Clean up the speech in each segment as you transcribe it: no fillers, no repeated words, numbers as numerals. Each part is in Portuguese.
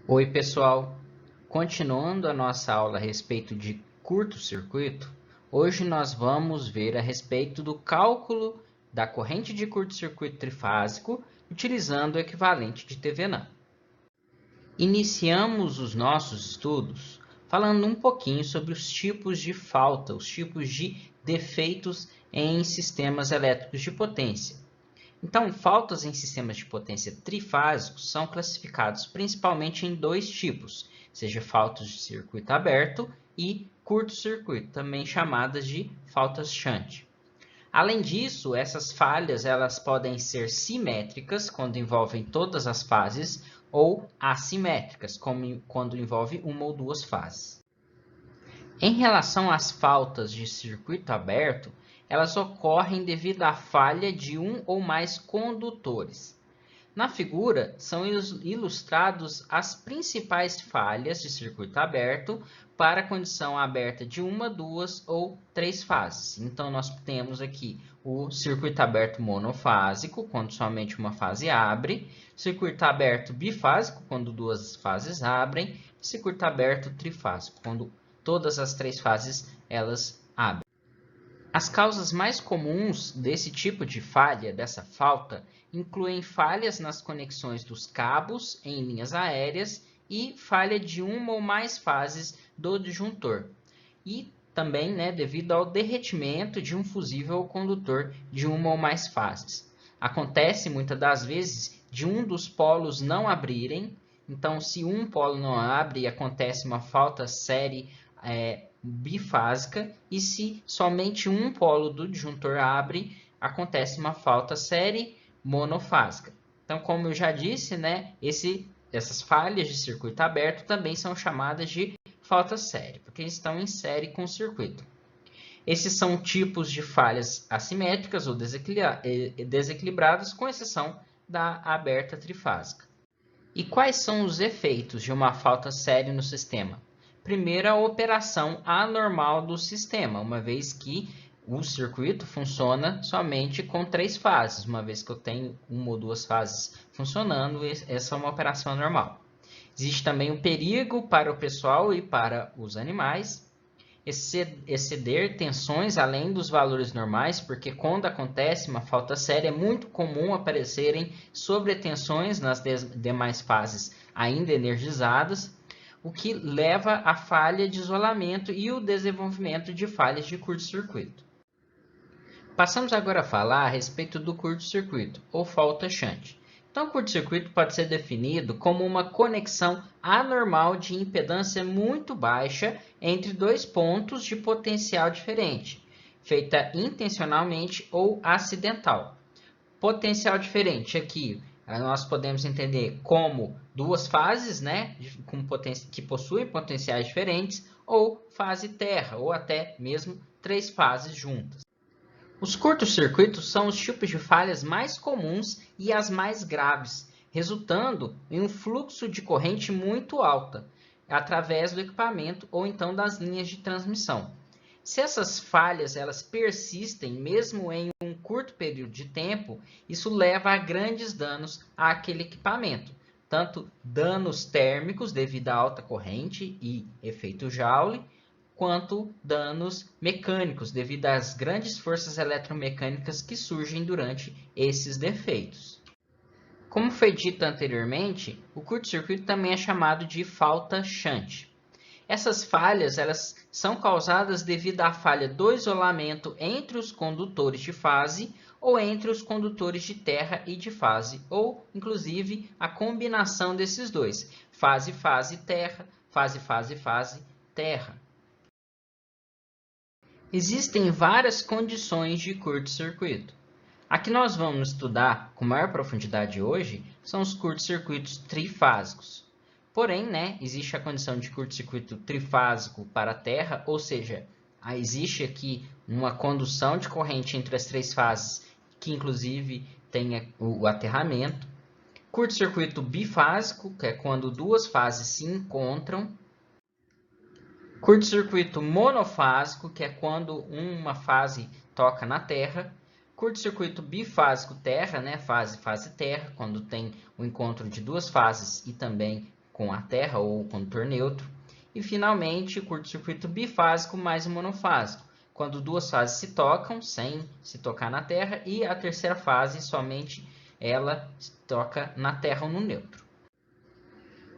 Oi, pessoal! Continuando a nossa aula a respeito de curto-circuito, hoje nós vamos ver a respeito do cálculo da corrente de curto-circuito trifásico utilizando o equivalente de Thevenin. Iniciamos os nossos estudos falando um pouquinho sobre os tipos de falta, os tipos de defeitos em sistemas elétricos de potência. Então, faltas em sistemas de potência trifásicos são classificados principalmente em dois tipos, seja faltas de circuito aberto e curto-circuito, também chamadas de faltas shunt. Além disso, essas falhas elas podem ser simétricas, quando envolvem todas as fases, ou assimétricas, como quando envolve uma ou duas fases. Em relação às faltas de circuito aberto, elas ocorrem devido à falha de um ou mais condutores. Na figura, são ilustrados as principais falhas de circuito aberto para a condição aberta de uma, duas ou três fases. Então, nós temos aqui o circuito aberto monofásico, quando somente uma fase abre, circuito aberto bifásico, quando duas fases abrem, e circuito aberto trifásico, quando todas as três fases elas abrem. As causas mais comuns desse tipo de falha, dessa falta, incluem falhas nas conexões dos cabos em linhas aéreas e falha de uma ou mais fases do disjuntor. E também, devido ao derretimento de um fusível condutor de uma ou mais fases. Acontece muitas das vezes de um dos polos não abrirem. Então, se um polo não abre, acontece uma falta série bifásica, e se somente um polo do disjuntor abre, acontece uma falta série monofásica. Então, como eu já disse, essas falhas de circuito aberto também são chamadas de falta série, porque estão em série com o circuito. Esses são tipos de falhas assimétricas ou desequilibradas, com exceção da aberta trifásica. E quais são os efeitos de uma falta série no sistema? Primeiro, a operação anormal do sistema, uma vez que o circuito funciona somente com três fases. Uma vez que eu tenho uma ou duas fases funcionando, essa é uma operação anormal. Existe também um perigo para o pessoal e para os animais. Exceder tensões além dos valores normais, porque quando acontece uma falta séria, é muito comum aparecerem sobretensões nas demais fases ainda energizadas, o que leva à falha de isolamento e o desenvolvimento de falhas de curto-circuito. Passamos agora a falar a respeito do curto-circuito, ou falta shunt. Então, o curto-circuito pode ser definido como uma conexão anormal de impedância muito baixa entre dois pontos de potencial diferente, feita intencionalmente ou acidental. Potencial diferente aqui, nós podemos entender como duas fases, que possuem potenciais diferentes, ou fase terra, ou até mesmo três fases juntas. Os curtos-circuitos são os tipos de falhas mais comuns e as mais graves, resultando em um fluxo de corrente muito alta, através do equipamento ou então das linhas de transmissão. Se essas falhas elas persistem mesmo em um curto período de tempo, isso leva a grandes danos àquele equipamento, tanto danos térmicos devido à alta corrente e efeito Joule, quanto danos mecânicos, devido às grandes forças eletromecânicas que surgem durante esses defeitos. Como foi dito anteriormente, o curto-circuito também é chamado de falta shunt. Essas falhas elas são causadas devido à falha do isolamento entre os condutores de fase ou entre os condutores de terra e de fase, ou, inclusive, a combinação desses dois, fase-fase-terra, fase-fase-fase, terra. Existem várias condições de curto-circuito. A que nós vamos estudar com maior profundidade hoje são os curto-circuitos trifásicos. Porém, existe a condição de curto-circuito trifásico para a terra, ou seja, existe aqui uma condução de corrente entre as três fases, que inclusive tem o aterramento. Curto-circuito bifásico, que é quando duas fases se encontram. Curto-circuito monofásico, que é quando uma fase toca na terra. Curto-circuito bifásico terra, fase-fase terra, quando tem o encontro de duas fases e também com a terra ou o condutor neutro. E, finalmente, o curto-circuito bifásico mais o monofásico, quando duas fases se tocam sem se tocar na terra e a terceira fase somente ela toca na terra ou no neutro.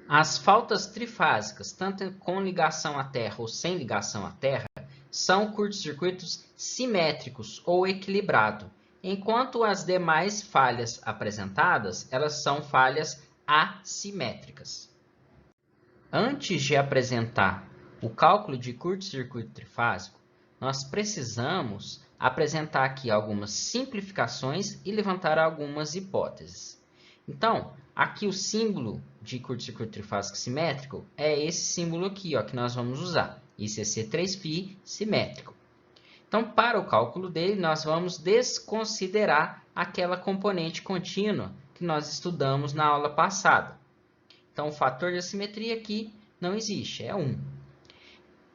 As faltas trifásicas, tanto com ligação à terra ou sem ligação à terra, são curtos-circuitos simétricos ou equilibrados, enquanto as demais falhas apresentadas, elas são falhas assimétricas. Antes de apresentar o cálculo de curto-circuito trifásico, nós precisamos apresentar aqui algumas simplificações e levantar algumas hipóteses. Então, aqui o símbolo de curto-circuito trifásico simétrico é esse símbolo aqui, ó, que nós vamos usar, ICC3Φ simétrico. Então, para o cálculo dele, nós vamos desconsiderar aquela componente contínua que nós estudamos na aula passada. Então, o fator de assimetria aqui não existe, é 1.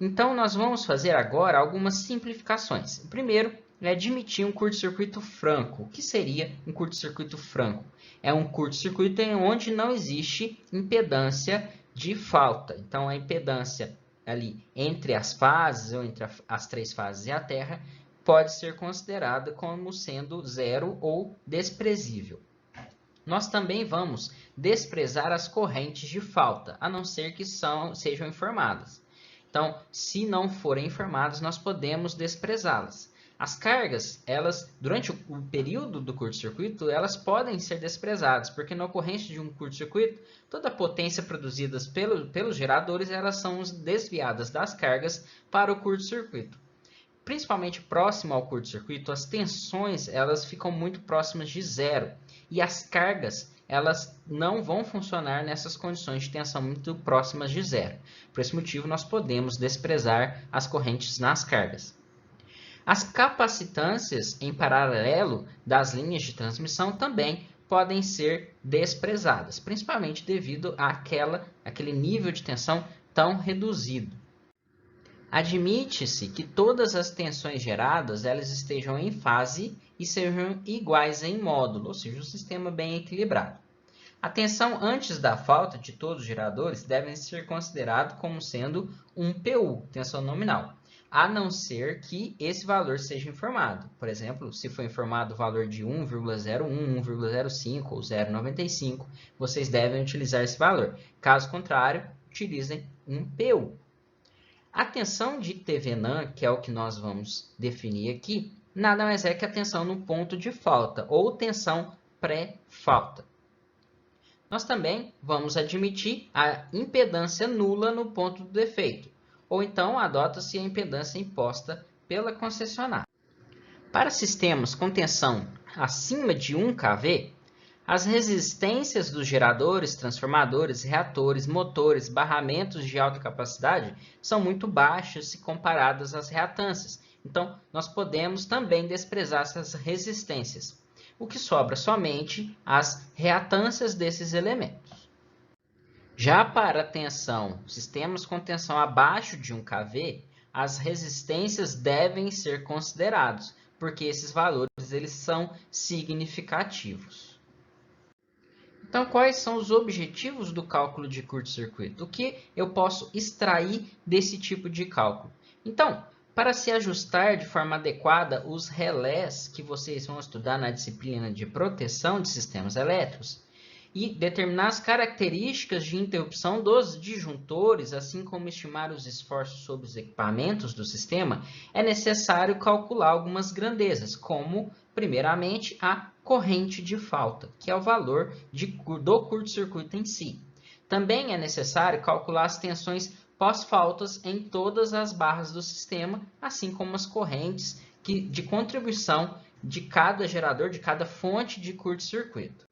Então, nós vamos fazer agora algumas simplificações. O primeiro é admitir um curto-circuito franco. O que seria um curto-circuito franco? É um curto-circuito em onde não existe impedância de falta. Então, a impedância ali entre as fases, ou entre as três fases e a terra, pode ser considerada como sendo zero ou desprezível. Nós também vamos desprezar as correntes de falta, a não ser que sejam informadas. Então, se não forem informadas, nós podemos desprezá-las. As cargas, durante o período do curto-circuito, elas podem ser desprezadas, porque na ocorrência de um curto-circuito, toda a potência produzida pelos geradores, elas são desviadas das cargas para o curto-circuito. Principalmente próximo ao curto-circuito, as tensões elas ficam muito próximas de zero. E as cargas elas não vão funcionar nessas condições de tensão muito próximas de zero. Por esse motivo, nós podemos desprezar as correntes nas cargas. As capacitâncias em paralelo das linhas de transmissão também podem ser desprezadas, principalmente devido àquele nível de tensão tão reduzido. Admite-se que todas as tensões geradas elas estejam em fase e sejam iguais em módulo, ou seja, um sistema bem equilibrado. A tensão antes da falta de todos os geradores deve ser considerado como sendo um PU, tensão nominal, a não ser que esse valor seja informado. Por exemplo, se for informado o valor de 1,01, 1,05 ou 0,95, vocês devem utilizar esse valor. Caso contrário, utilizem um PU. A tensão de Thevenin, que é o que nós vamos definir aqui, nada mais é que a tensão no ponto de falta, ou tensão pré-falta. Nós também vamos admitir a impedância nula no ponto do defeito, ou então adota-se a impedância imposta pela concessionária. Para sistemas com tensão acima de 1 kV, as resistências dos geradores, transformadores, reatores, motores, barramentos de alta capacidade são muito baixas se comparadas às reatâncias. Então, nós podemos também desprezar essas resistências. O que sobra somente as reatâncias desses elementos. Já para a tensão, sistemas com tensão abaixo de 1 kV, as resistências devem ser considerados, porque esses valores eles são significativos. Então, quais são os objetivos do cálculo de curto-circuito? O que eu posso extrair desse tipo de cálculo? Então, para se ajustar de forma adequada os relés que vocês vão estudar na disciplina de proteção de sistemas elétricos e determinar as características de interrupção dos disjuntores, assim como estimar os esforços sobre os equipamentos do sistema, é necessário calcular algumas grandezas, como, primeiramente, a corrente de falta, que é o valor do curto-circuito em si. Também é necessário calcular as tensões pós-faltas em todas as barras do sistema, assim como as correntes de contribuição de cada gerador, de cada fonte de curto-circuito.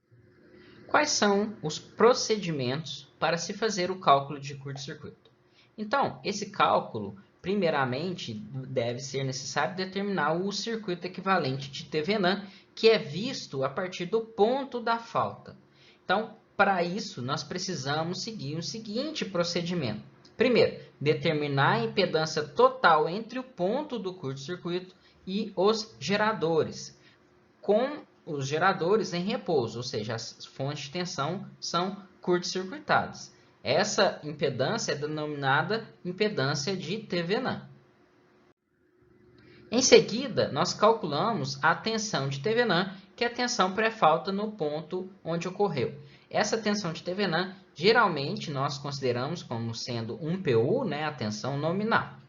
Quais são os procedimentos para se fazer o cálculo de curto-circuito? Então, esse cálculo, primeiramente, deve ser necessário determinar o circuito equivalente de Thevenin, que é visto a partir do ponto da falta. Então, para isso, nós precisamos seguir o seguinte procedimento. Primeiro, determinar a impedância total entre o ponto do curto-circuito e os geradores, com os geradores em repouso, ou seja, as fontes de tensão são curto-circuitadas. Essa impedância é denominada impedância de Thevenin. Em seguida, nós calculamos a tensão de Thevenin, que é a tensão pré-falta no ponto onde ocorreu. Essa tensão de Thevenin, geralmente, nós consideramos como sendo 1 PU, né, a tensão nominal.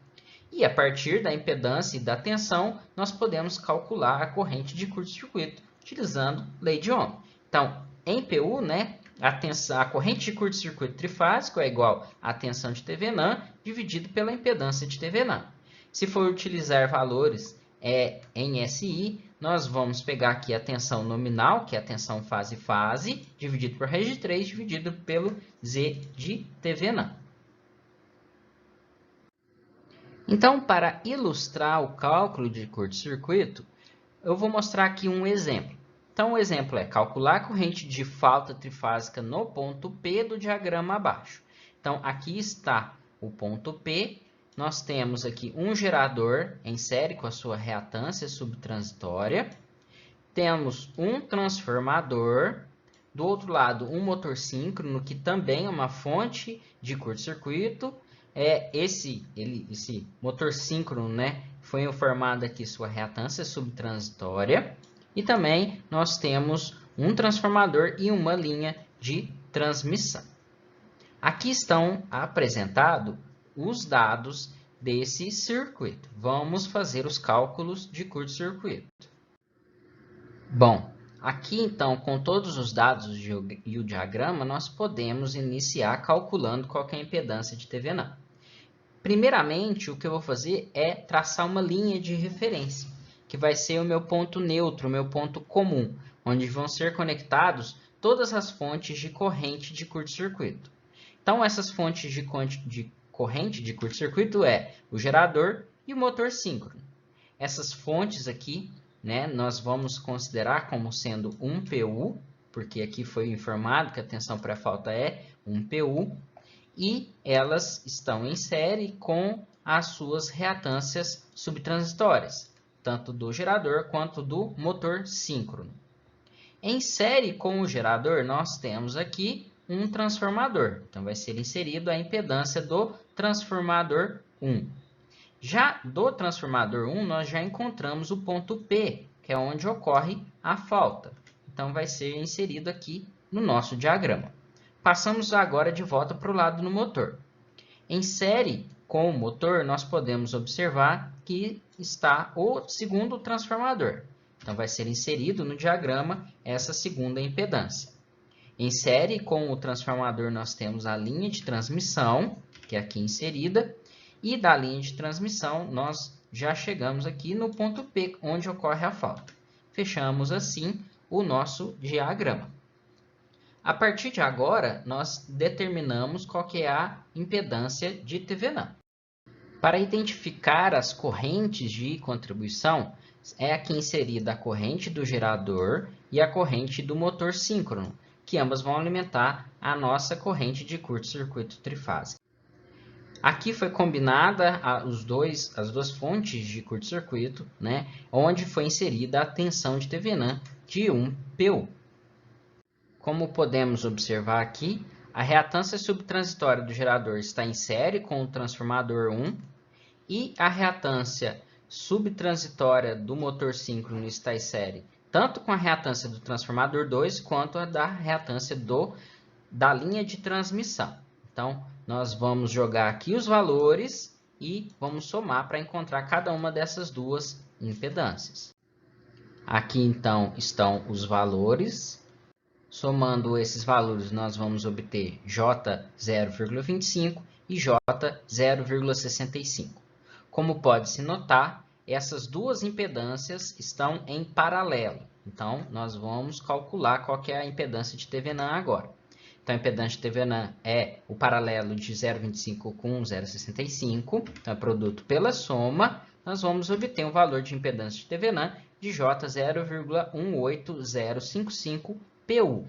E a partir da impedância e da tensão, nós podemos calcular a corrente de curto-circuito, utilizando lei de Ohm. Então, em PU, né, a corrente de curto-circuito trifásico é igual à tensão de Thevenin dividido pela impedância de Thevenin. Se for utilizar valores em SI, nós vamos pegar aqui a tensão nominal, que é a tensão fase-fase, dividido por raiz de 3, dividido pelo Z de Thevenin. Então, para ilustrar o cálculo de curto-circuito, eu vou mostrar aqui um exemplo. Então, o exemplo é calcular a corrente de falta trifásica no ponto P do diagrama abaixo. Então, aqui está o ponto P. Nós temos aqui um gerador em série com a sua reatância subtransitória. Temos um transformador. Do outro lado, um motor síncrono, que também é uma fonte de curto-circuito. Esse motor síncrono, né, foi informado aqui sua reatância subtransitória. E também nós temos um transformador e uma linha de transmissão. Aqui estão apresentados os dados desse circuito. Vamos fazer os cálculos de curto-circuito. Bom, aqui então, com todos os dados e o diagrama, nós podemos iniciar calculando qual que é a impedância de Thevenin. Primeiramente, o que eu vou fazer é traçar uma linha de referência, que vai ser o meu ponto neutro, o meu ponto comum, onde vão ser conectados todas as fontes de corrente de curto-circuito. Então, essas fontes de corrente de curto-circuito é o gerador e o motor síncrono. Essas fontes aqui, né, nós vamos considerar como sendo 1 PU, porque aqui foi informado que a tensão pré-falta é 1 PU, e elas estão em série com as suas reatâncias subtransitórias, tanto do gerador quanto do motor síncrono. Em série com o gerador, nós temos aqui um transformador. Então, vai ser inserido a impedância do transformador 1. Já do transformador 1, nós já encontramos o ponto P, que é onde ocorre a falta. Então, vai ser inserido aqui no nosso diagrama. Passamos agora de volta para o lado do motor. Em série com o motor, nós podemos observar que está o segundo transformador. Então, vai ser inserido no diagrama essa segunda impedância. Em série com o transformador, nós temos a linha de transmissão, que é aqui inserida. E da linha de transmissão, nós já chegamos aqui no ponto P, onde ocorre a falta. Fechamos assim o nosso diagrama. A partir de agora, nós determinamos qual que é a impedância de Thevenin. Para identificar as correntes de contribuição, é aqui inserida a corrente do gerador e a corrente do motor síncrono, que ambas vão alimentar a nossa corrente de curto-circuito trifásico. Aqui foi combinada as duas fontes de curto-circuito, né, onde foi inserida a tensão de Thevenin de 1 PU. Como podemos observar aqui, a reatância subtransitória do gerador está em série com o transformador 1 e a reatância subtransitória do motor síncrono está em série tanto com a reatância do transformador 2 quanto a da reatância da linha de transmissão. Então, nós vamos jogar aqui os valores e vamos somar para encontrar cada uma dessas duas impedâncias. Aqui, então, estão os valores. Somando esses valores, nós vamos obter J 0,25 e J 0,65. Como pode-se notar, essas duas impedâncias estão em paralelo. Então, nós vamos calcular qual que é a impedância de Thevenin agora. Então, a impedância de Thevenin é o paralelo de 0,25 com 0,65. Então, é produto pela soma. Nós vamos obter um valor de impedância de Thevenin de J 0,18055 PU.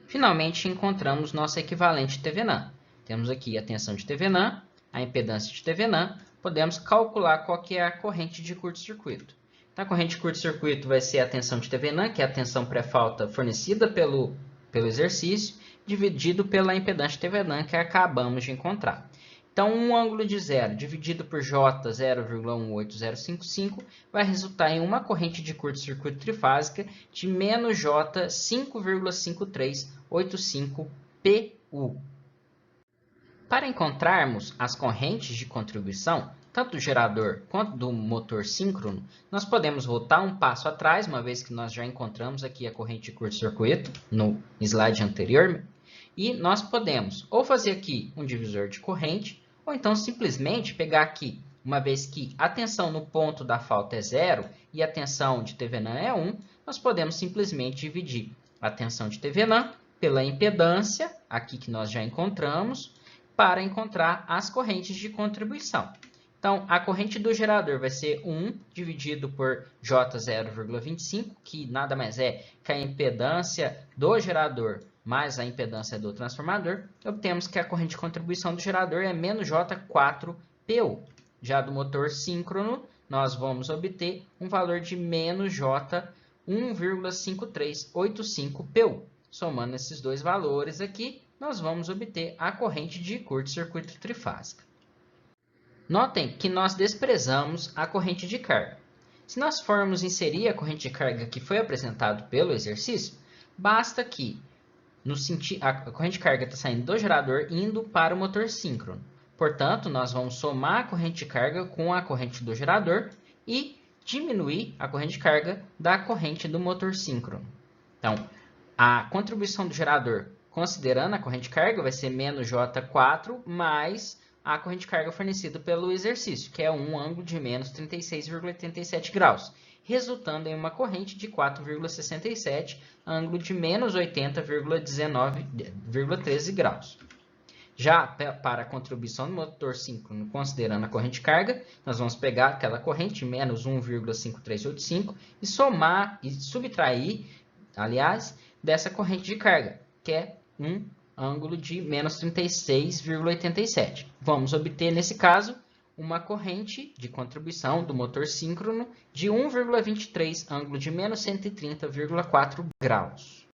Finalmente, encontramos nosso equivalente de Thevenin. Temos aqui a tensão de Thevenin, a impedância de Thevenin. Podemos calcular qual que é a corrente de curto-circuito. Então, a corrente de curto-circuito vai ser a tensão de Thevenin, que é a tensão pré-falta fornecida pelo exercício, dividido pela impedância de TVNAN que acabamos de encontrar. Então, um ângulo de zero dividido por J 0,18055 vai resultar em uma corrente de curto-circuito trifásica de menos J 5,5385 PU. Para encontrarmos as correntes de contribuição, tanto do gerador quanto do motor síncrono, nós podemos voltar um passo atrás, uma vez que nós já encontramos aqui a corrente de curto-circuito no slide anterior, e nós podemos ou fazer aqui um divisor de corrente, ou então simplesmente pegar aqui, uma vez que a tensão no ponto da falta é 0 e a tensão de TVNAN é 1, nós podemos simplesmente dividir a tensão de TVNAN pela impedância, aqui que nós já encontramos, para encontrar as correntes de contribuição. Então, a corrente do gerador vai ser 1 dividido por J 0,25, que nada mais é que a impedância do gerador mais a impedância do transformador. Obtemos que a corrente de contribuição do gerador é menos J 4 PU. Já do motor síncrono, nós vamos obter um valor de menos J 1,5385 PU. Somando esses dois valores aqui, nós vamos obter a corrente de curto-circuito trifásica. Notem que nós desprezamos a corrente de carga. Se nós formos inserir a corrente de carga que foi apresentado pelo exercício, basta que a corrente de carga está saindo do gerador indo para o motor síncrono. Portanto, nós vamos somar a corrente de carga com a corrente do gerador e diminuir a corrente de carga da corrente do motor síncrono. Então, a contribuição do gerador, considerando a corrente de carga, vai ser menos J4 mais a corrente de carga fornecida pelo exercício, que é um ângulo de menos 36,87 graus, resultando em uma corrente de 4,67, ângulo de menos 80,13 graus. Já para a contribuição do motor síncrono, considerando a corrente de carga, nós vamos pegar aquela corrente, menos 1,5385, e somar e subtrair, aliás, dessa corrente de carga, que é um ângulo de menos 36,87. Vamos obter, nesse caso, uma corrente de contribuição do motor síncrono de 1,23, ângulo de menos 130,4 graus.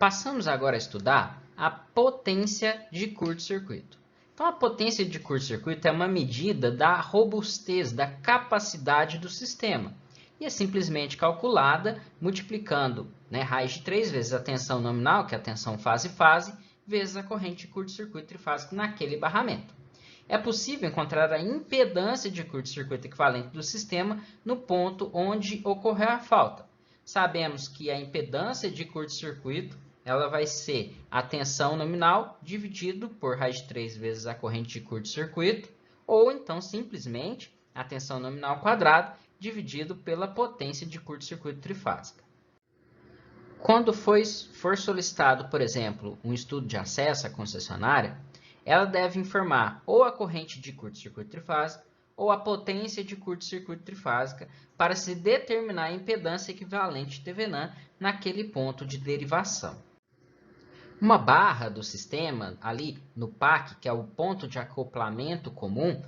Passamos agora a estudar a potência de curto-circuito. Então, a potência de curto-circuito é uma medida da robustez, da capacidade do sistema. E é simplesmente calculada multiplicando raiz de 3 vezes a tensão nominal, que é a tensão fase-fase, vezes a corrente de curto-circuito trifásico naquele barramento. É possível encontrar a impedância de curto-circuito equivalente do sistema no ponto onde ocorreu a falta. Sabemos que a impedância de curto-circuito ela vai ser a tensão nominal dividido por raiz de 3 vezes a corrente de curto-circuito, ou então simplesmente a tensão nominal quadrada dividido pela potência de curto-circuito trifásica. Quando for solicitado, por exemplo, um estudo de acesso à concessionária, ela deve informar ou a corrente de curto-circuito trifásico ou a potência de curto-circuito trifásica para se determinar a impedância equivalente de TVNAN naquele ponto de derivação. Uma barra do sistema, ali no PAC, que é o ponto de acoplamento comum,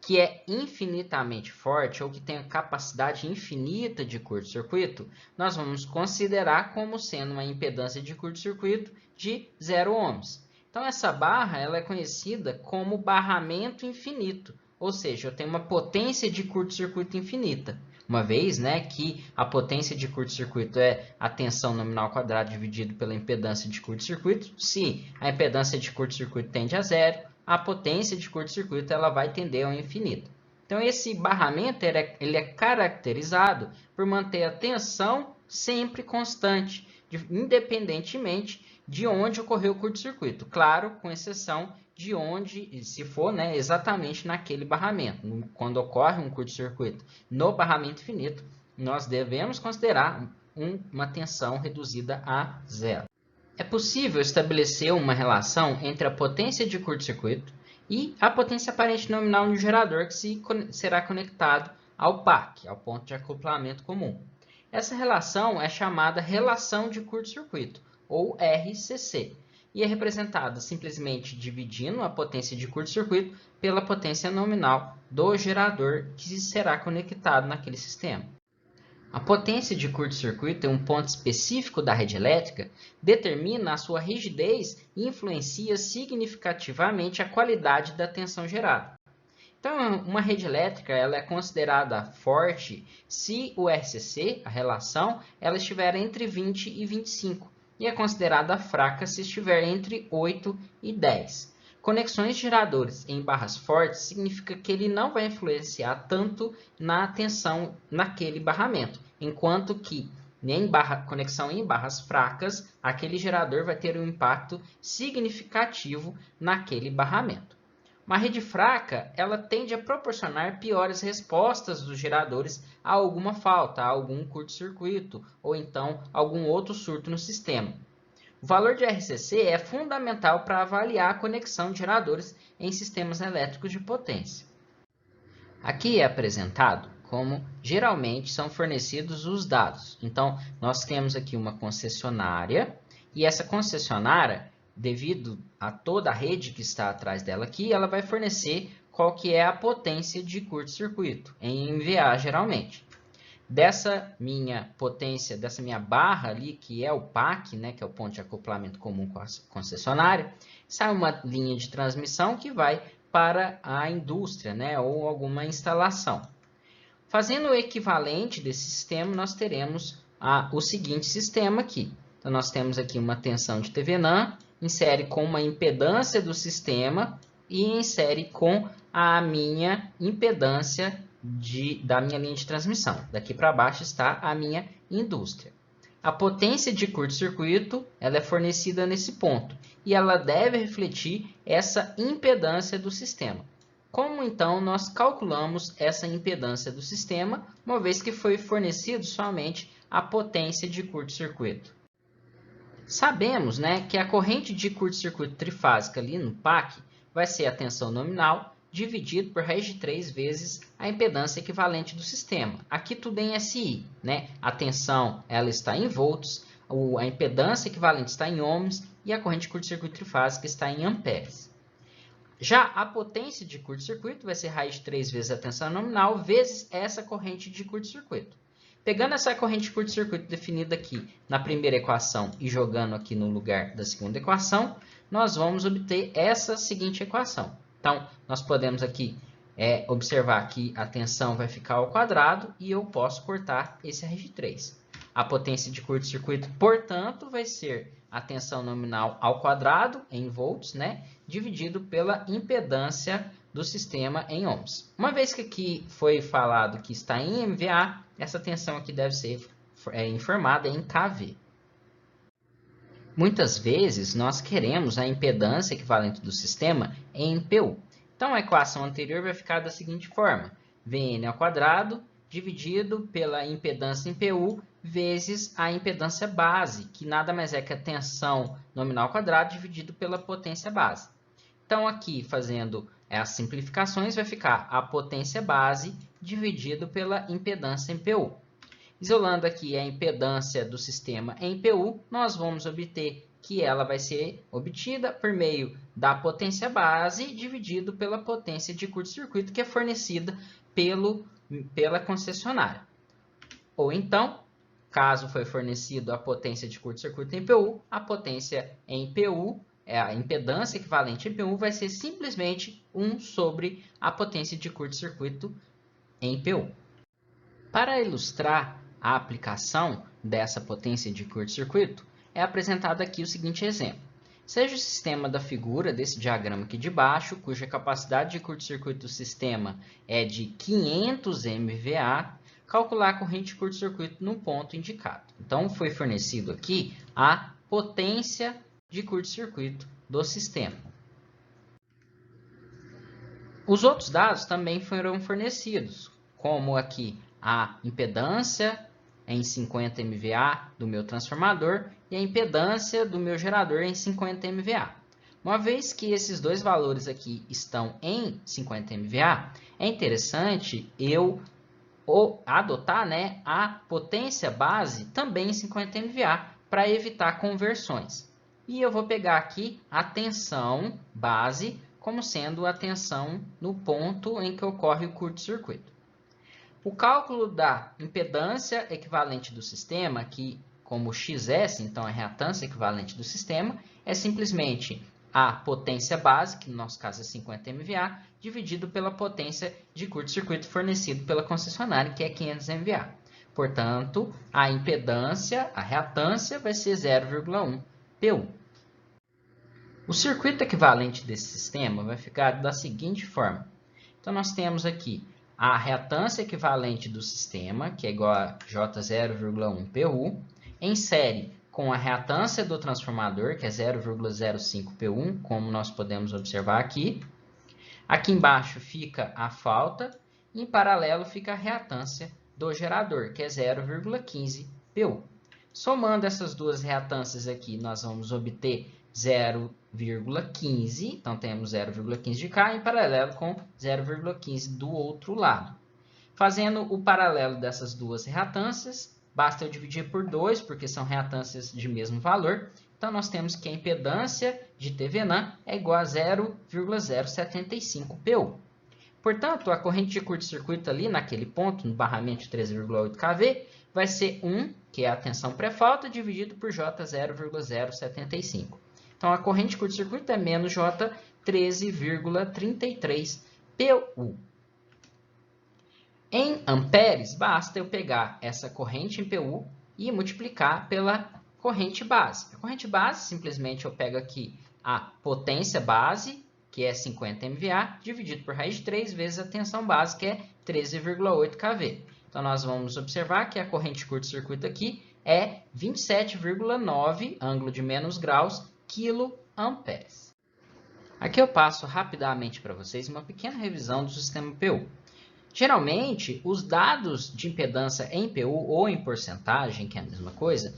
que é infinitamente forte ou que tem a capacidade infinita de curto-circuito, nós vamos considerar como sendo uma impedância de curto-circuito de 0 ohms. Então, essa barra ela é conhecida como barramento infinito, ou seja, eu tenho uma potência de curto-circuito infinita. Uma vez que a potência de curto-circuito é a tensão nominal quadrada dividido pela impedância de curto-circuito, se a impedância de curto-circuito tende a 0, a potência de curto-circuito ela vai tender ao infinito. Então, esse barramento ele é caracterizado por manter a tensão sempre constante, independentemente de onde ocorreu o curto-circuito. Claro, com exceção de onde, se for exatamente naquele barramento. Quando ocorre um curto-circuito no barramento infinito, nós devemos considerar uma tensão reduzida a 0. É possível estabelecer uma relação entre a potência de curto-circuito e a potência aparente nominal no gerador que será conectado ao PAC, ao ponto de acoplamento comum. Essa relação é chamada relação de curto-circuito, ou RCC, e é representada simplesmente dividindo a potência de curto-circuito pela potência nominal do gerador que será conectado naquele sistema. A potência de curto-circuito em um ponto específico da rede elétrica determina a sua rigidez e influencia significativamente a qualidade da tensão gerada. Então, uma rede elétrica ela é considerada forte se o RCC, a relação, ela estiver entre 20 e 25, e é considerada fraca se estiver entre 8 e 10. Conexões de geradores em barras fortes significa que ele não vai influenciar tanto na tensão naquele barramento, enquanto que conexão em barras fracas, aquele gerador vai ter um impacto significativo naquele barramento. Uma rede fraca, ela tende a proporcionar piores respostas dos geradores a alguma falta, a algum curto-circuito ou então algum outro surto no sistema. O valor de RCC é fundamental para avaliar a conexão de geradores em sistemas elétricos de potência. Aqui é apresentado como geralmente são fornecidos os dados. Então, nós temos aqui uma concessionária e essa concessionária, devido a toda a rede que está atrás dela aqui, ela vai fornecer qual que é a potência de curto-circuito, em MVA geralmente. Dessa minha potência, dessa minha barra ali, que é o PAC, né, que é o ponto de acoplamento comum com a concessionária, sai uma linha de transmissão que vai para a indústria, né, ou alguma instalação. Fazendo o equivalente desse sistema, nós teremos o seguinte sistema aqui. Então, nós temos aqui uma tensão de TVNAM, insere com uma impedância do sistema e insere com a minha impedância da minha linha de transmissão. Daqui para baixo está a minha indústria. A potência de curto-circuito ela é fornecida nesse ponto e ela deve refletir essa impedância do sistema. Como então nós calculamos essa impedância do sistema, uma vez que foi fornecido somente a potência de curto-circuito? Sabemos, né, que a corrente de curto-circuito trifásica ali no PAC vai ser a tensão nominal dividido por raiz de 3 vezes a impedância equivalente do sistema. Aqui tudo em SI, né? A tensão ela está em volts, a impedância equivalente está em ohms e a corrente de curto-circuito trifásica está em amperes. Já a potência de curto-circuito vai ser raiz de 3 vezes a tensão nominal vezes essa corrente de curto-circuito. Pegando essa corrente de curto-circuito definida aqui na primeira equação e jogando aqui no lugar da segunda equação, nós vamos obter essa seguinte equação. Então, nós podemos aqui observar que a tensão vai ficar ao quadrado e eu posso cortar esse raiz de 3. A potência de curto-circuito, portanto, vai ser a tensão nominal ao quadrado, em volts, né, dividido pela impedância do sistema em ohms. Uma vez que aqui foi falado que está em MVA, essa tensão aqui deve ser informada em kV. Muitas vezes, nós queremos a impedância equivalente do sistema em PU. Então, a equação anterior vai ficar da seguinte forma: Vn ao quadrado dividido pela impedância em PU vezes a impedância base, que nada mais é que a tensão nominal ao quadrado dividido pela potência base. Então, aqui, fazendo as simplificações, vai ficar a potência base dividido pela impedância em PU. Isolando aqui a impedância do sistema em PU, nós vamos obter que ela vai ser obtida por meio da potência base dividido pela potência de curto-circuito que é fornecida pela concessionária. Ou então, caso foi fornecido a potência de curto-circuito em PU, a potência em PU, a impedância equivalente em PU, vai ser simplesmente 1 sobre a potência de curto-circuito em PU. Para ilustrar a aplicação dessa potência de curto-circuito, é apresentado aqui o seguinte exemplo. Seja o sistema da figura desse diagrama aqui de baixo, cuja capacidade de curto-circuito do sistema é de 500 MVA, calcular a corrente de curto-circuito no ponto indicado. Então, foi fornecido aqui a potência de curto-circuito do sistema. Os outros dados também foram fornecidos, como aqui a impedância em 50 MVA do meu transformador e a impedância do meu gerador em 50 MVA. Uma vez que esses dois valores aqui estão em 50 MVA, é interessante eu adotar, né, a potência base também em 50 MVA para evitar conversões. E eu vou pegar aqui a tensão base como sendo a tensão no ponto em que ocorre o curto-circuito. O cálculo da impedância equivalente do sistema, que como XS, então é a reatância equivalente do sistema, é simplesmente a potência base, que no nosso caso é 50 MVA, dividido pela potência de curto-circuito fornecido pela concessionária, que é 500 MVA. Portanto, a impedância, a reatância, vai ser 0,1 PU. O circuito equivalente desse sistema vai ficar da seguinte forma. Então, nós temos aqui a reatância equivalente do sistema, que é igual a J0,1 PU, em série com a reatância do transformador, que é 0,05 PU, como nós podemos observar aqui. Aqui embaixo fica a falta, e em paralelo fica a reatância do gerador, que é 0,15 PU. Somando essas duas reatâncias aqui, nós vamos obter 0,15, então temos 0,15 de cá, em paralelo com 0,15 do outro lado. Fazendo o paralelo dessas duas reatâncias, basta eu dividir por 2, porque são reatâncias de mesmo valor. Então, nós temos que a impedância de TVNAM é igual a 0,075 PU. Portanto, a corrente de curto-circuito ali, naquele ponto, no barramento de 13,8 kV, vai ser 1, que é a tensão pré-falta, dividido por J 0,075. Então, a corrente de curto-circuito é menos J 13,33 PU. Em amperes, basta eu pegar essa corrente em PU e multiplicar pela corrente base. A corrente base, simplesmente eu pego aqui a potência base, que é 50 MVA, dividido por raiz de 3 vezes a tensão base, que é 13,8 kV. Então, nós vamos observar que a corrente de curto-circuito aqui é 27,9, ângulo de menos graus, quiloamperes. Aqui eu passo rapidamente para vocês uma pequena revisão do sistema PU. Geralmente, os dados de impedância em PU ou em porcentagem, que é a mesma coisa,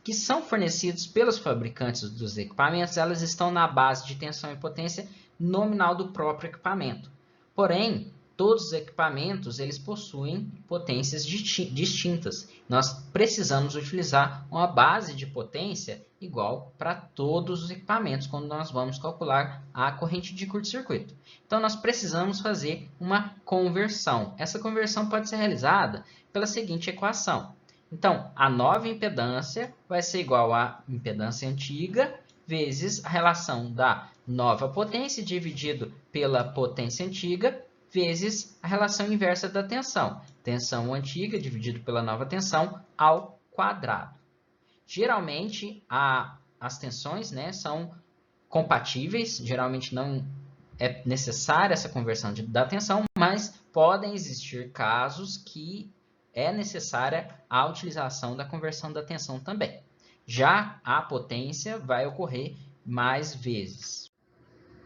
que são fornecidos pelos fabricantes dos equipamentos, elas estão na base de tensão e potência nominal do próprio equipamento. Porém, todos os equipamentos eles possuem potências distintas. Nós precisamos utilizar uma base de potência igual para todos os equipamentos quando nós vamos calcular a corrente de curto-circuito. Então, nós precisamos fazer uma conversão. Essa conversão pode ser realizada pela seguinte equação. Então, a nova impedância vai ser igual à impedância antiga vezes a relação da nova potência dividido pela potência antiga vezes a relação inversa da tensão. Tensão antiga dividido pela nova tensão ao quadrado. Geralmente, as tensões, né, são compatíveis, geralmente não é necessária essa conversão da tensão, mas podem existir casos que é necessária a utilização da conversão da tensão também. Já a potência vai ocorrer mais vezes.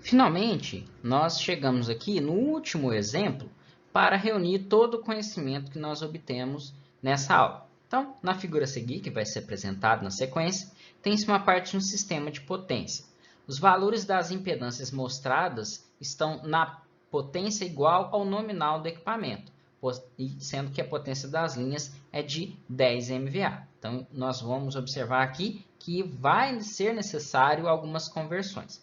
Finalmente, nós chegamos aqui no último exemplo para reunir todo o conhecimento que nós obtemos nessa aula. Então, na figura a seguir, que vai ser apresentada na sequência, tem-se uma parte de um sistema de potência. Os valores das impedâncias mostradas estão na potência igual ao nominal do equipamento, sendo que a potência das linhas é de 10 MVA. Então, nós vamos observar aqui que vai ser necessário algumas conversões.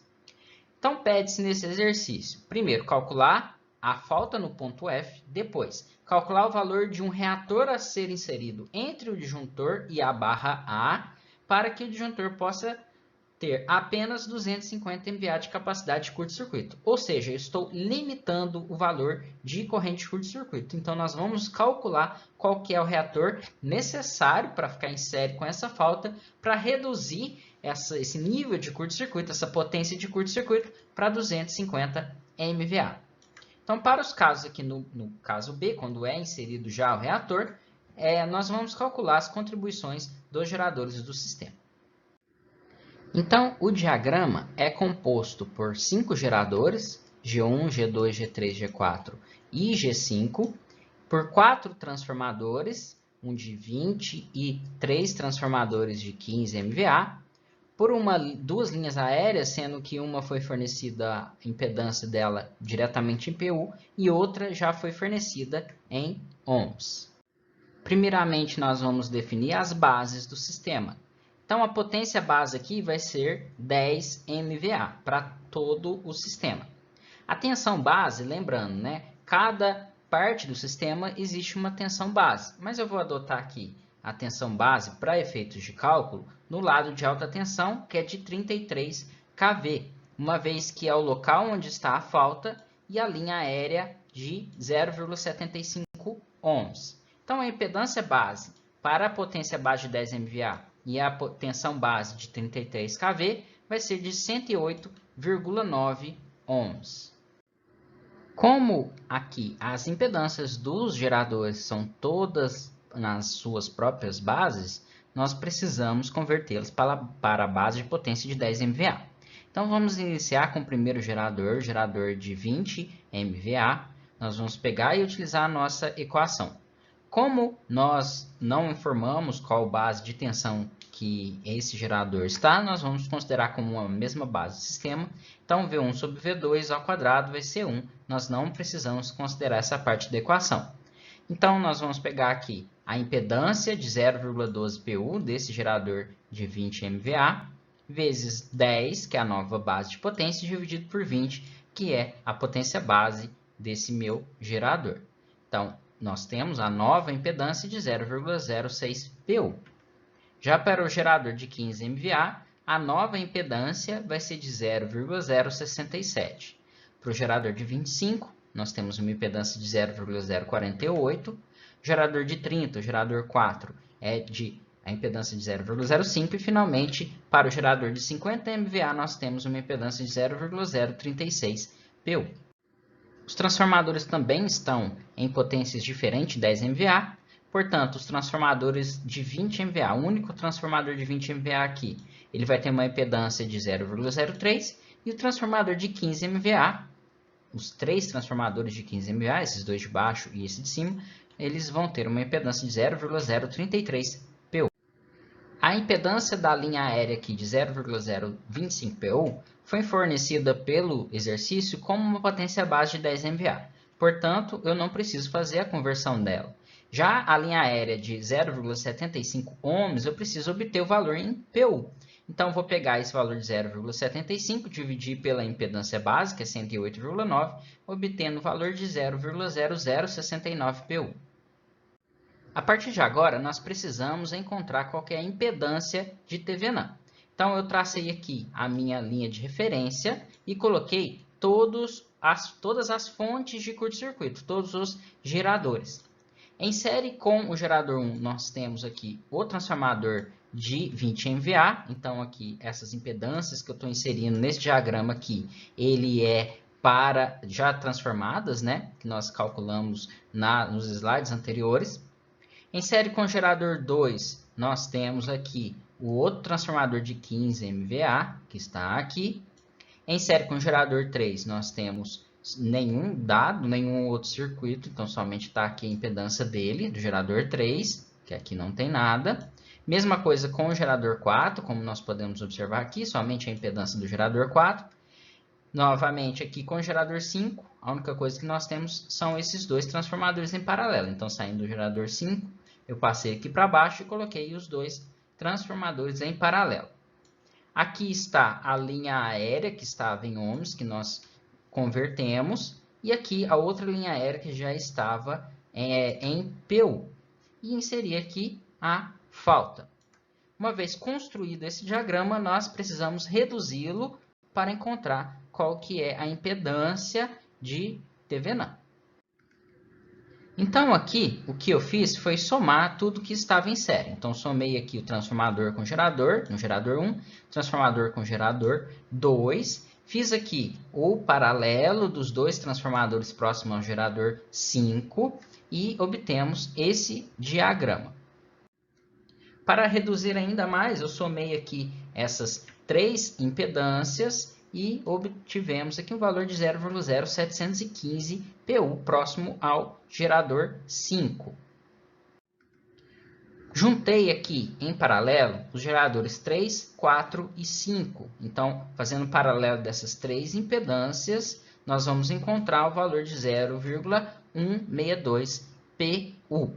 Então, pede-se nesse exercício, primeiro, calcular a falta no ponto F, depois, calcular o valor de um reator a ser inserido entre o disjuntor e a barra A, para que o disjuntor possa ter apenas 250 MVA de capacidade de curto-circuito. Ou seja, eu estou limitando o valor de corrente de curto-circuito. Então, nós vamos calcular qual que é o reator necessário para ficar em série com essa falta, para reduzir esse nível de curto-circuito, essa potência de curto-circuito, para 250 MVA. Então, para os casos aqui, no caso B, quando é inserido já o reator, nós vamos calcular as contribuições dos geradores do sistema. Então, o diagrama é composto por 5 geradores, G1, G2, G3, G4 e G5, por 4 transformadores, um de 20 e 3 transformadores de 15 MVA, por duas linhas aéreas, sendo que uma foi fornecida a impedância dela diretamente em PU e outra já foi fornecida em ohms. Primeiramente, nós vamos definir as bases do sistema. Então, a potência base aqui vai ser 10 MVA para todo o sistema. A tensão base, lembrando, né, cada parte do sistema existe uma tensão base, mas eu vou adotar aqui a tensão base para efeitos de cálculo no lado de alta tensão, que é de 33 kV, uma vez que é o local onde está a falta e a linha aérea de 0,75 ohms. Então, a impedância base para a potência base de 10 MVA e a tensão base de 33 kV vai ser de 108,9 ohms. Como aqui as impedâncias dos geradores são todas nas suas próprias bases, nós precisamos convertê-las para a base de potência de 10 MVA. Então, vamos iniciar com o primeiro gerador, gerador de 20 MVA. Nós vamos pegar e utilizar a nossa equação. Como nós não informamos qual base de tensão que esse gerador está, nós vamos considerar como uma mesma base do sistema. Então, V1 sobre V2 ao quadrado vai ser 1. Nós não precisamos considerar essa parte da equação. Então, nós vamos pegar aqui a impedância de 0,12 PU desse gerador de 20 MVA, vezes 10, que é a nova base de potência, dividido por 20, que é a potência base desse meu gerador. Então, nós temos a nova impedância de 0,06 PU. Já para o gerador de 15 MVA, a nova impedância vai ser de 0,067. Para o gerador de 25, nós temos uma impedância de 0,048. Gerador de 30, o gerador 4, é a impedância de 0,05. E, finalmente, para o gerador de 50 MVA, nós temos uma impedância de 0,036 PU. Os transformadores também estão em potências diferentes de 10 MVA. Portanto, os transformadores de 20 MVA, o único transformador de 20 MVA aqui, ele vai ter uma impedância de 0,03. E o transformador de 15 MVA, os três transformadores de 15 MVA, esses dois de baixo e esse de cima, eles vão ter uma impedância de 0,033 PU. A impedância da linha aérea aqui de 0,025 PU foi fornecida pelo exercício como uma potência base de 10 MVA. Portanto, eu não preciso fazer a conversão dela. Já a linha aérea de 0,75 ohms, eu preciso obter o valor em PU. Então, vou pegar esse valor de 0,75, dividir pela impedância base, que é 108,9, obtendo o valor de 0,0069 PU. A partir de agora, nós precisamos encontrar qual é a impedância de TVNAM. Então, eu tracei aqui a minha linha de referência e coloquei todas as fontes de curto-circuito, todos os geradores. Em série com o gerador 1, nós temos aqui o transformador de 20 MVA. Então, aqui, essas impedâncias que eu estou inserindo nesse diagrama aqui, ele é para já transformadas, né? Que nós calculamos nos slides anteriores. Em série com o gerador 2, nós temos aqui o outro transformador de 15 MVA, que está aqui. Em série com o gerador 3, nós temos nenhum outro circuito, então somente está aqui a impedância dele, do gerador 3, que aqui não tem nada. Mesma coisa com o gerador 4, como nós podemos observar aqui, somente a impedância do gerador 4. Novamente aqui com o gerador 5, a única coisa que nós temos são esses dois transformadores em paralelo. Então, saindo do gerador 5, eu passei aqui para baixo e coloquei os dois transformadores em paralelo. Aqui está a linha aérea que estava em ohms, que nós convertemos, e aqui a outra linha aérea que já estava em PU. E inseri aqui a falta. Uma vez construído esse diagrama, nós precisamos reduzi-lo para encontrar qual que é a impedância de TVNAM. Então, aqui, o que eu fiz foi somar tudo que estava em série. Então, somei aqui o transformador com gerador, no gerador 1, transformador com gerador 2. Fiz aqui o paralelo dos dois transformadores próximos ao gerador 5 e obtemos esse diagrama. Para reduzir ainda mais, eu somei aqui essas três impedâncias e obtivemos aqui um valor de 0,0715 PU próximo ao gerador 5. Juntei aqui em paralelo os geradores 3, 4 e 5. Então, fazendo paralelo dessas três impedâncias, nós vamos encontrar o valor de 0,162 PU.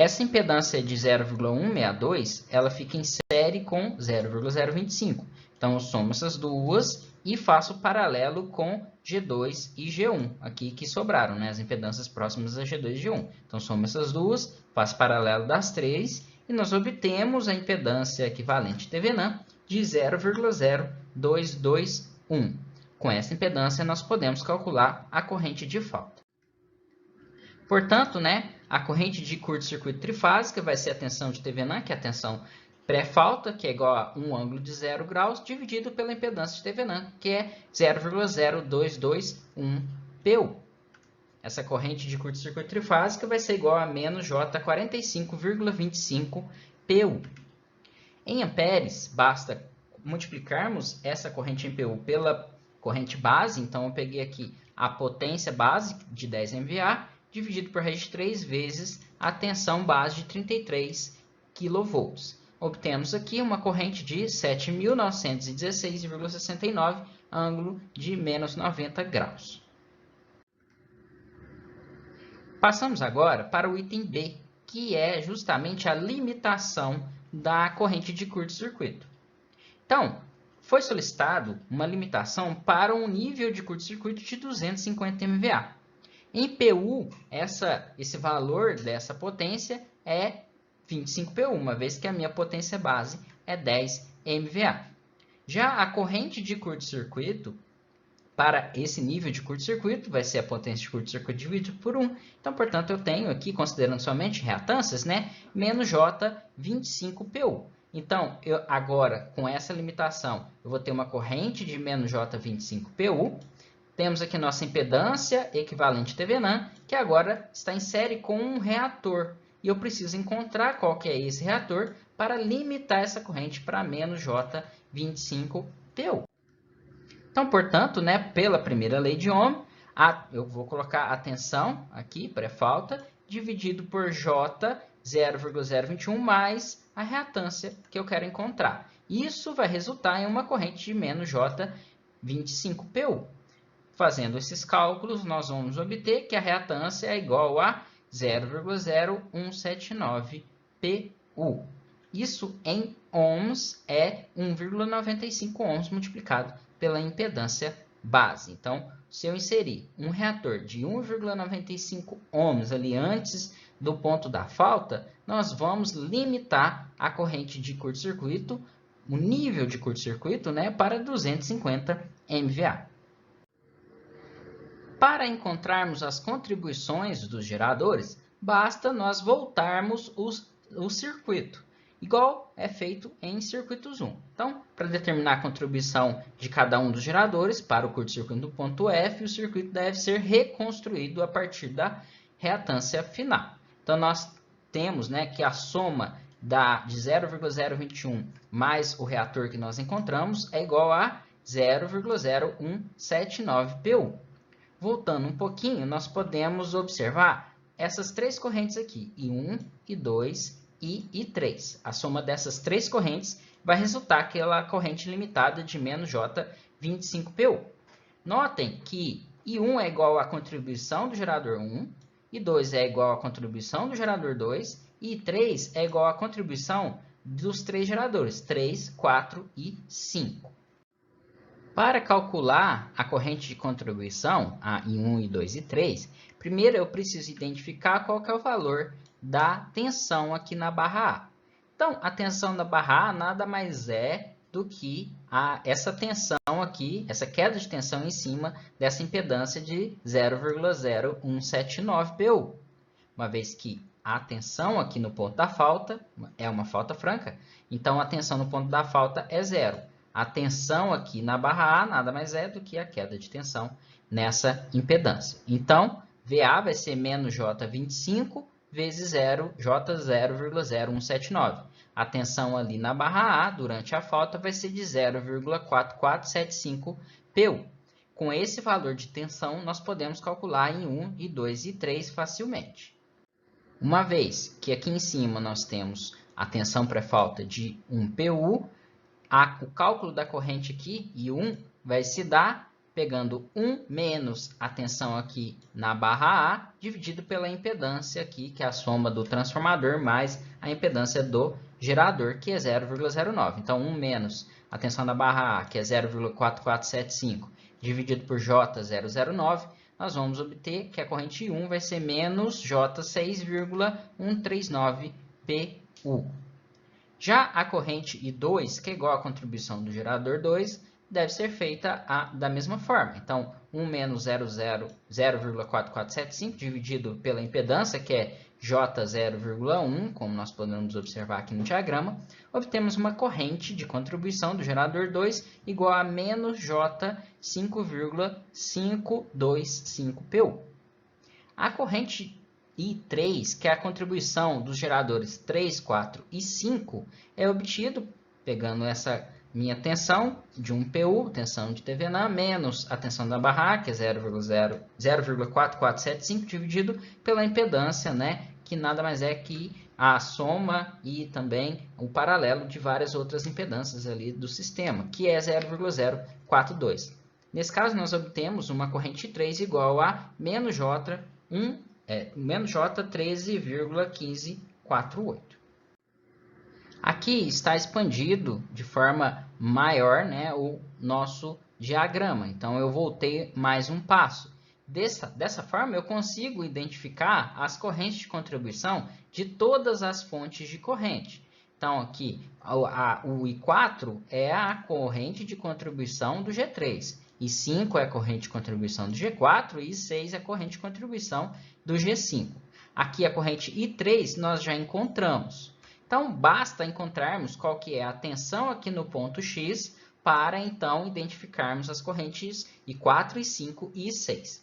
Essa impedância de 0,162, ela fica em série com 0,025. Então, eu somo essas duas e faço paralelo com G2 e G1, aqui que sobraram, né? As impedâncias próximas a G2 e G1. Então, somo essas duas, faço paralelo das três, e nós obtemos a impedância equivalente Thevenin de 0,0221. Com essa impedância, nós podemos calcular a corrente de falta. Portanto, né, a corrente de curto-circuito trifásica vai ser a tensão de Thevenin, que é a tensão pré-falta, que é igual a um ângulo de 0 graus, dividido pela impedância de Thevenin, que é 0,0221 PU. Essa corrente de curto-circuito trifásica vai ser igual a menos J 45,25 PU. Em amperes, basta multiplicarmos essa corrente em PU pela corrente base. Então, eu peguei aqui a potência base de 10 MVA, dividido por raiz de 3 vezes a tensão base de 33 kV. Obtemos aqui uma corrente de 7.916,69, ângulo de menos 90 graus. Passamos agora para o item B, que é justamente a limitação da corrente de curto-circuito. Então, foi solicitado uma limitação para um nível de curto-circuito de 250 MVA. Em PU, esse valor dessa potência é 25 PU, uma vez que a minha potência base é 10 MVA. Já a corrente de curto-circuito, para esse nível de curto-circuito, vai ser a potência de curto-circuito dividido por 1. Então, portanto, eu tenho aqui, considerando somente reatâncias, né, menos J 25 PU. Então, agora, com essa limitação, eu vou ter uma corrente de menos J 25 PU. Temos aqui nossa impedância equivalente Thevenin, que agora está em série com um reator. E eu preciso encontrar qual que é esse reator para limitar essa corrente para menos J 25 PU. Então, portanto, né, pela primeira lei de Ohm, eu vou colocar a tensão aqui, pré-falta, dividido por J 0,021 mais a reatância que eu quero encontrar. Isso vai resultar em uma corrente de menos J 25 PU. Fazendo esses cálculos, nós vamos obter que a reatância é igual a 0,0179 PU. Isso em ohms é 1,95 ohms multiplicado pela impedância base. Então, se eu inserir um reator de 1,95 ohms ali antes do ponto da falta, nós vamos limitar a corrente de curto-circuito, o nível de curto-circuito, né, para 250 MVA. Para encontrarmos as contribuições dos geradores, basta nós voltarmos o circuito, igual é feito em circuitos 1. Então, para determinar a contribuição de cada um dos geradores para o curto-circuito do ponto F, o circuito deve ser reconstruído a partir da reatância final. Então, nós temos, né, que a soma de 0,021 mais o reator que nós encontramos é igual a 0,0179 PU. Voltando um pouquinho, nós podemos observar essas três correntes aqui, I1, I2 e I3. A soma dessas três correntes vai resultar aquela corrente limitada de menos J 25 PU. Notem que I1 é igual à contribuição do gerador 1, I2 é igual à contribuição do gerador 2 e I3 é igual à contribuição dos três geradores, 3, 4 e 5. Para calcular a corrente de contribuição, a I1, I2 e I3, primeiro eu preciso identificar qual que é o valor da tensão aqui na barra A. Então, a tensão da barra A nada mais é do que essa tensão aqui, essa queda de tensão em cima dessa impedância de 0,0179 PU. Uma vez que a tensão aqui no ponto da falta é uma falta franca, então a tensão no ponto da falta é zero. A tensão aqui na barra A nada mais é do que a queda de tensão nessa impedância. Então, VA vai ser menos J25 vezes 0, J 0,0179. A tensão ali na barra A durante a falta vai ser de 0,4475 PU. Com esse valor de tensão, nós podemos calcular em 1, I2 e 3 facilmente. Uma vez que aqui em cima nós temos a tensão pré-falta de 1 PU, o cálculo da corrente aqui, I1, vai se dar pegando 1 menos a tensão aqui na barra A, dividido pela impedância aqui, que é a soma do transformador, mais a impedância do gerador, que é 0,09. Então, 1 menos a tensão da barra A, que é 0,4475, dividido por J009, nós vamos obter que a corrente 1 vai ser menos J6,139 PU. Já a corrente I2, que é igual à contribuição do gerador 2, deve ser feita da mesma forma. Então, 1 menos 0,4475 dividido pela impedância, que é J0,1, como nós podemos observar aqui no diagrama, obtemos uma corrente de contribuição do gerador 2 igual a menos J5,525 PU. A corrente I3, que é a contribuição dos geradores 3, 4 e 5, é obtido pegando essa minha tensão de 1 PU, tensão de TVNAM, menos a tensão da barra A, que é 0,4475, dividido pela impedância, né, que nada mais é que a soma e também o paralelo de várias outras impedâncias ali do sistema, que é 0,042. Nesse caso, nós obtemos uma corrente 3 igual a menos J13,1548. Aqui está expandido de forma maior, né, o nosso diagrama. Então, eu voltei mais um passo. Dessa forma, eu consigo identificar as correntes de contribuição de todas as fontes de corrente. Então, aqui, o I4 é a corrente de contribuição do G3. I5 é a corrente de contribuição do G4 e I6 é a corrente de contribuição do G5. Aqui, a corrente I3 nós já encontramos. Então, basta encontrarmos qual que é a tensão aqui no ponto X para, então, identificarmos as correntes I4, I5 e I6.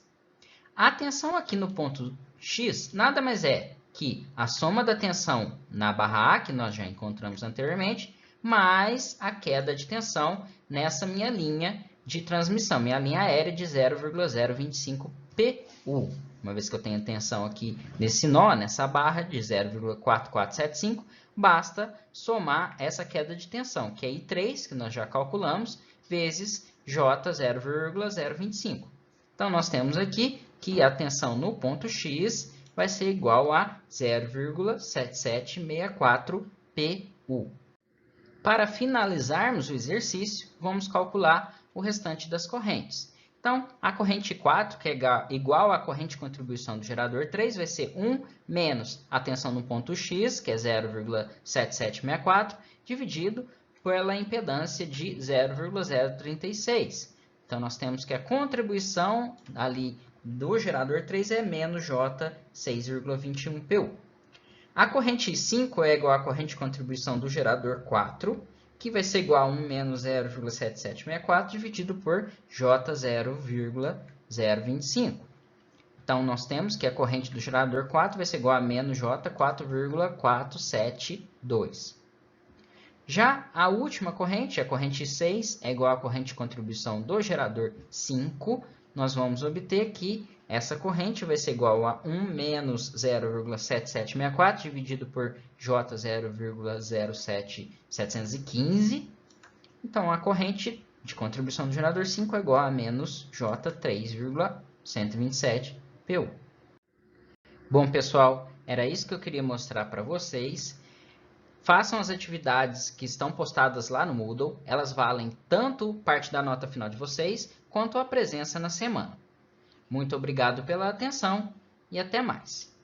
A tensão aqui no ponto X nada mais é que a soma da tensão na barra A, que nós já encontramos anteriormente, mais a queda de tensão nessa minha linha de transmissão, minha linha aérea de 0,025 PU. Uma vez que eu tenho tensão aqui nesse nó, nessa barra de 0,4475, basta somar essa queda de tensão, que é I3, que nós já calculamos, vezes J0,025. Então, nós temos aqui que a tensão no ponto X vai ser igual a 0,7764 PU. Para finalizarmos o exercício, vamos calcular o restante das correntes. Então, a corrente 4, que é igual à corrente de contribuição do gerador 3, vai ser 1 menos a tensão no ponto X, que é 0,7764, dividido pela impedância de 0,036. Então, nós temos que a contribuição ali do gerador 3 é menos J6,21 PU. A corrente 5 é igual à corrente de contribuição do gerador 4, que vai ser igual a 1 menos 0,7764 dividido por J0,025. Então, nós temos que a corrente do gerador 4 vai ser igual a menos J4,472. Já a última corrente, a corrente 6, é igual à corrente de contribuição do gerador 5. Nós vamos obter que essa corrente vai ser igual a 1 menos 0,7764 dividido por J0,07715. Então, a corrente de contribuição do gerador 5 é igual a menos J3,127 PU. Bom, pessoal, era isso que eu queria mostrar para vocês. Façam as atividades que estão postadas lá no Moodle. Elas valem tanto parte da nota final de vocês, quanto a presença na semana. Muito obrigado pela atenção e até mais.